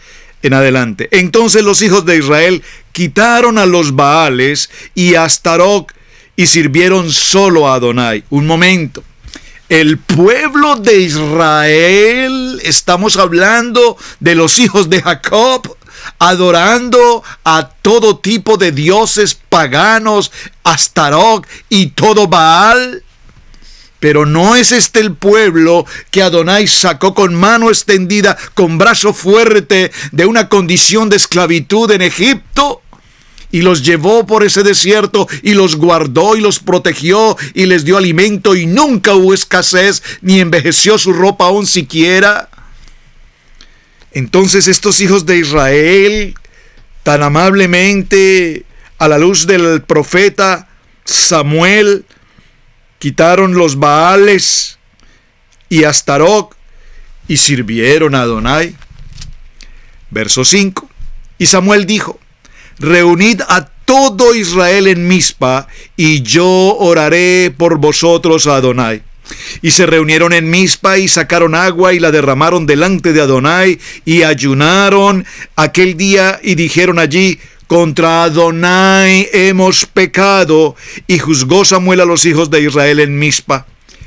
en adelante. Entonces los hijos de Israel quitaron a los Baales y a Astarot y sirvieron solo a Adonai. Un momento. El pueblo de Israel, estamos hablando de los hijos de Jacob, adorando a todo tipo de dioses paganos, Astarot y todo Baal. Pero no es este el pueblo que Adonai sacó con mano extendida, con brazo fuerte, de una condición de esclavitud en Egipto, y los llevó por ese desierto, y los guardó y los protegió, y les dio alimento, y nunca hubo escasez, ni envejeció su ropa aún siquiera. Entonces estos hijos de Israel, tan amablemente, a la luz del profeta Samuel, quitaron los Baales y Astarot y sirvieron a Adonai. Verso 5. Y Samuel dijo: reunid a todo Israel en Mizpa, y yo oraré por vosotros a Adonai. Y se reunieron en Mizpa y sacaron agua y la derramaron delante de Adonai, y ayunaron aquel día y dijeron allí: contra Adonai hemos pecado. Y juzgó Samuel a los hijos de Israel en Mizpa.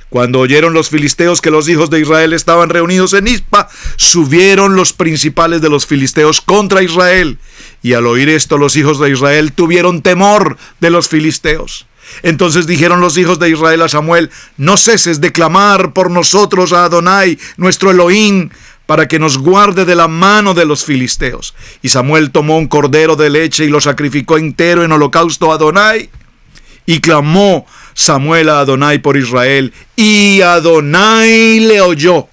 Cuando oyeron los filisteos que los hijos de Israel estaban reunidos en Mizpa, subieron los principales de los filisteos contra Israel. Y al oír esto, los hijos de Israel tuvieron temor de los filisteos. Entonces dijeron los hijos de Israel a Samuel: no ceses de clamar por nosotros a Adonai, nuestro Elohim, para que nos guarde de la mano de los filisteos. Y Samuel tomó un cordero de leche y lo sacrificó entero en holocausto a Adonai. Y clamó Samuel a Adonai por Israel, y Adonai le oyó.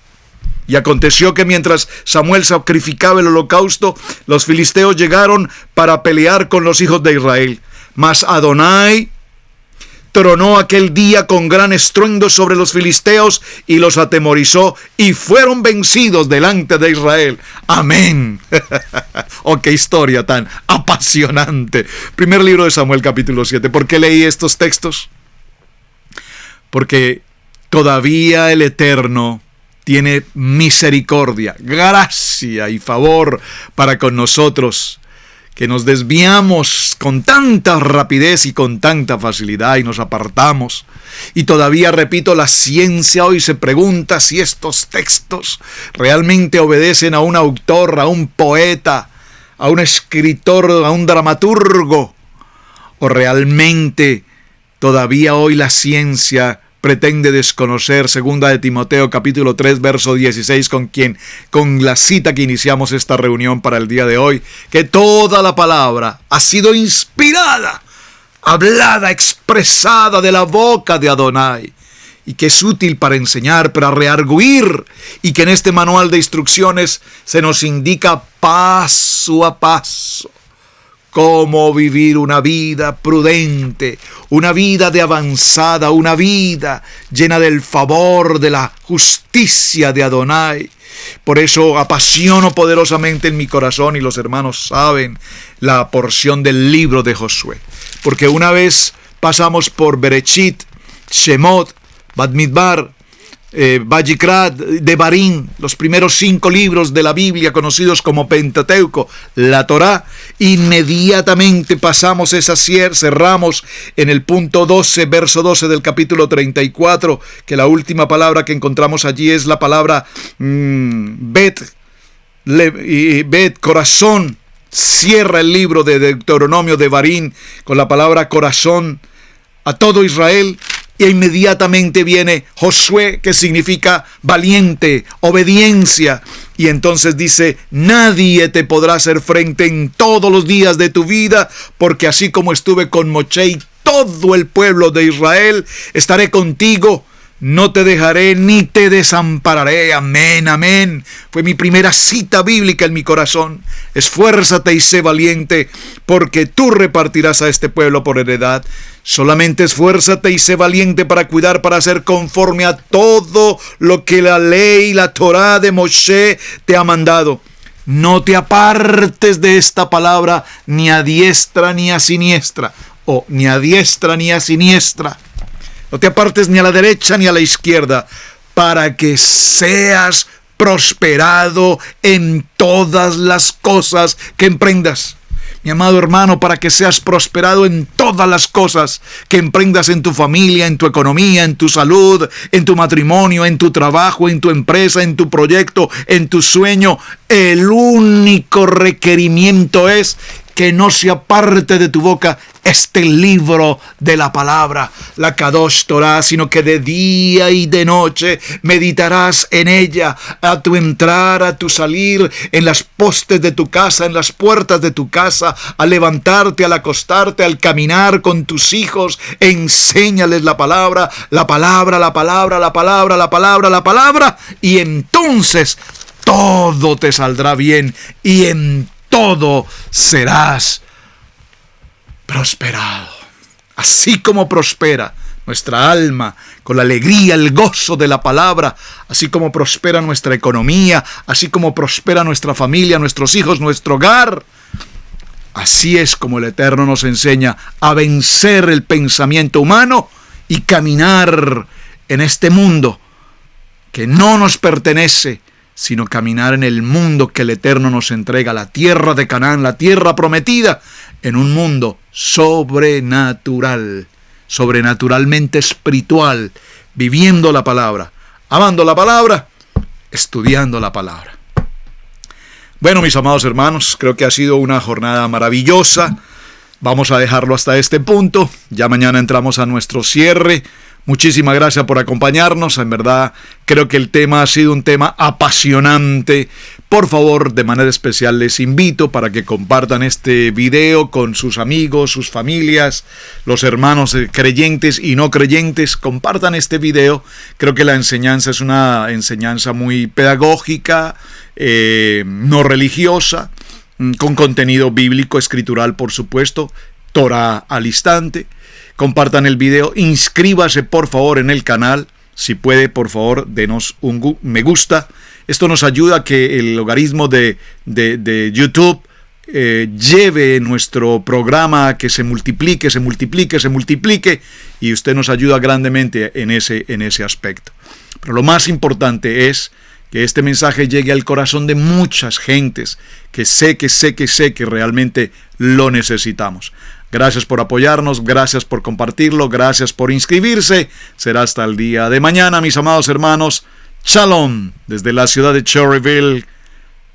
Y aconteció que mientras Samuel sacrificaba el holocausto, los filisteos llegaron para pelear con los hijos de Israel. Mas Adonai tronó aquel día con gran estruendo sobre los filisteos y los atemorizó, y fueron vencidos delante de Israel. Amén. Oh, qué historia tan apasionante. Primer libro de Samuel, capítulo 7. ¿Por qué leí estos textos? Porque todavía el Eterno tiene misericordia, gracia y favor para con nosotros, que nos desviamos con tanta rapidez y con tanta facilidad y nos apartamos. Y todavía, repito, la ciencia hoy se pregunta si estos textos realmente obedecen a un autor, a un poeta, a un escritor, a un dramaturgo, o realmente todavía hoy la ciencia pretende desconocer. Segunda de Timoteo capítulo 3 verso 16, con la cita que iniciamos esta reunión para el día de hoy, que toda la palabra ha sido inspirada, hablada, expresada de la boca de Adonai, y que es útil para enseñar, para rearguir, y que en este manual de instrucciones se nos indica paso a paso cómo vivir una vida prudente, una vida de avanzada, una vida llena del favor, de la justicia de Adonai. Por eso apasiono poderosamente en mi corazón, y los hermanos saben, la porción del libro de Josué. Porque una vez pasamos por Bereshit, Shemot, Bamidbar, Vayikra, Devarim, los primeros 5 libros de la Biblia conocidos como Pentateuco, la Torá, inmediatamente pasamos cerramos en el punto 12, verso 12 del capítulo 34, que la última palabra que encontramos allí es la palabra Bet, corazón. Cierra el libro de Deuteronomio, Devarim, con la palabra corazón a todo Israel. Y inmediatamente viene Josué, que significa valiente, obediencia. Y entonces dice: nadie te podrá hacer frente en todos los días de tu vida, porque así como estuve con Moshe y todo el pueblo de Israel, estaré contigo. No te dejaré ni te desampararé. Amén, amén. Fue mi primera cita bíblica en mi corazón. Esfuérzate y sé valiente, porque tú repartirás a este pueblo por heredad. Solamente esfuérzate y sé valiente para cuidar, para hacer conforme a todo lo que la ley, la Torá de Moshe te ha mandado. No te apartes de esta palabra ni a diestra ni a siniestra. O ni a diestra ni a siniestra. No te apartes ni a la derecha ni a la izquierda, para que seas prosperado en todas las cosas que emprendas. Mi amado hermano, para que seas prosperado en todas las cosas que emprendas en tu familia, en tu economía, en tu salud, en tu matrimonio, en tu trabajo, en tu empresa, en tu proyecto, en tu sueño, el único requerimiento es que no se aparte de tu boca este libro de la palabra, la Kadosh Torah, sino que de día y de noche meditarás en ella, a tu entrar, a tu salir, en las postes de tu casa, en las puertas de tu casa, al levantarte, al acostarte, al caminar con tus hijos. Enséñales la palabra, la palabra, la palabra, la palabra, la palabra, la palabra, y entonces todo te saldrá bien, y en todo serás prosperado. Así como prospera nuestra alma con la alegría, el gozo de la palabra, así como prospera nuestra economía, así como prospera nuestra familia, nuestros hijos, nuestro hogar, así es como el Eterno nos enseña a vencer el pensamiento humano y caminar en este mundo que no nos pertenece, sino caminar en el mundo que el Eterno nos entrega, la tierra de Canaán, la tierra prometida, en un mundo sobrenatural, sobrenaturalmente espiritual, viviendo la palabra, amando la palabra, estudiando la palabra. Bueno, mis amados hermanos, creo que ha sido una jornada maravillosa. Vamos a dejarlo hasta este punto. Ya mañana entramos a nuestro cierre. Muchísimas gracias por acompañarnos. En verdad, creo que el tema ha sido un tema apasionante. Por favor, de manera especial les invito para que compartan este video con sus amigos, sus familias, los hermanos creyentes y no creyentes. Compartan este video. Creo que la enseñanza es una enseñanza muy pedagógica, no religiosa, con contenido bíblico, escritural, por supuesto, Torah al instante. Compartan el video, inscríbase por favor en el canal, si puede por favor denos un me gusta. Esto nos ayuda a que el logaritmo de YouTube lleve nuestro programa a que se multiplique, y usted nos ayuda grandemente en ese aspecto. Pero lo más importante es que este mensaje llegue al corazón de muchas gentes que sé que realmente lo necesitamos. Gracias por apoyarnos, gracias por compartirlo, gracias por inscribirse. Será hasta el día de mañana, mis amados hermanos. Shalom, desde la ciudad de Cherryville,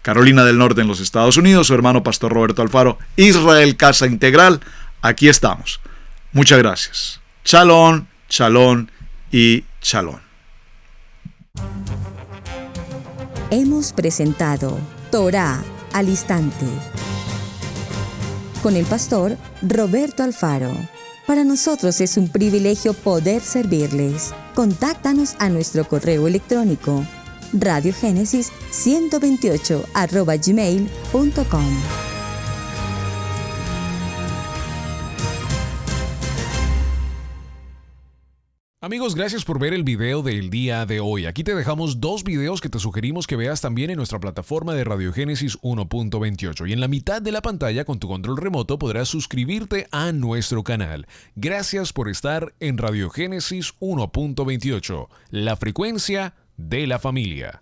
Carolina del Norte, en los Estados Unidos, su hermano Pastor Roberto Alfaro, Israel Casa Integral. Aquí estamos. Muchas gracias. Shalom, shalom y Shalom. Hemos presentado Torá al Instante con el pastor Roberto Alfaro. Para nosotros es un privilegio poder servirles. Contáctanos a nuestro correo electrónico radiogenesis128@gmail.com. Amigos, gracias por ver el video del día de hoy. Aquí te dejamos 2 videos que te sugerimos que veas también en nuestra plataforma de Radiogénesis 1.28. Y en la mitad de la pantalla, con tu control remoto, podrás suscribirte a nuestro canal. Gracias por estar en Radiogénesis 1.28, la frecuencia de la familia.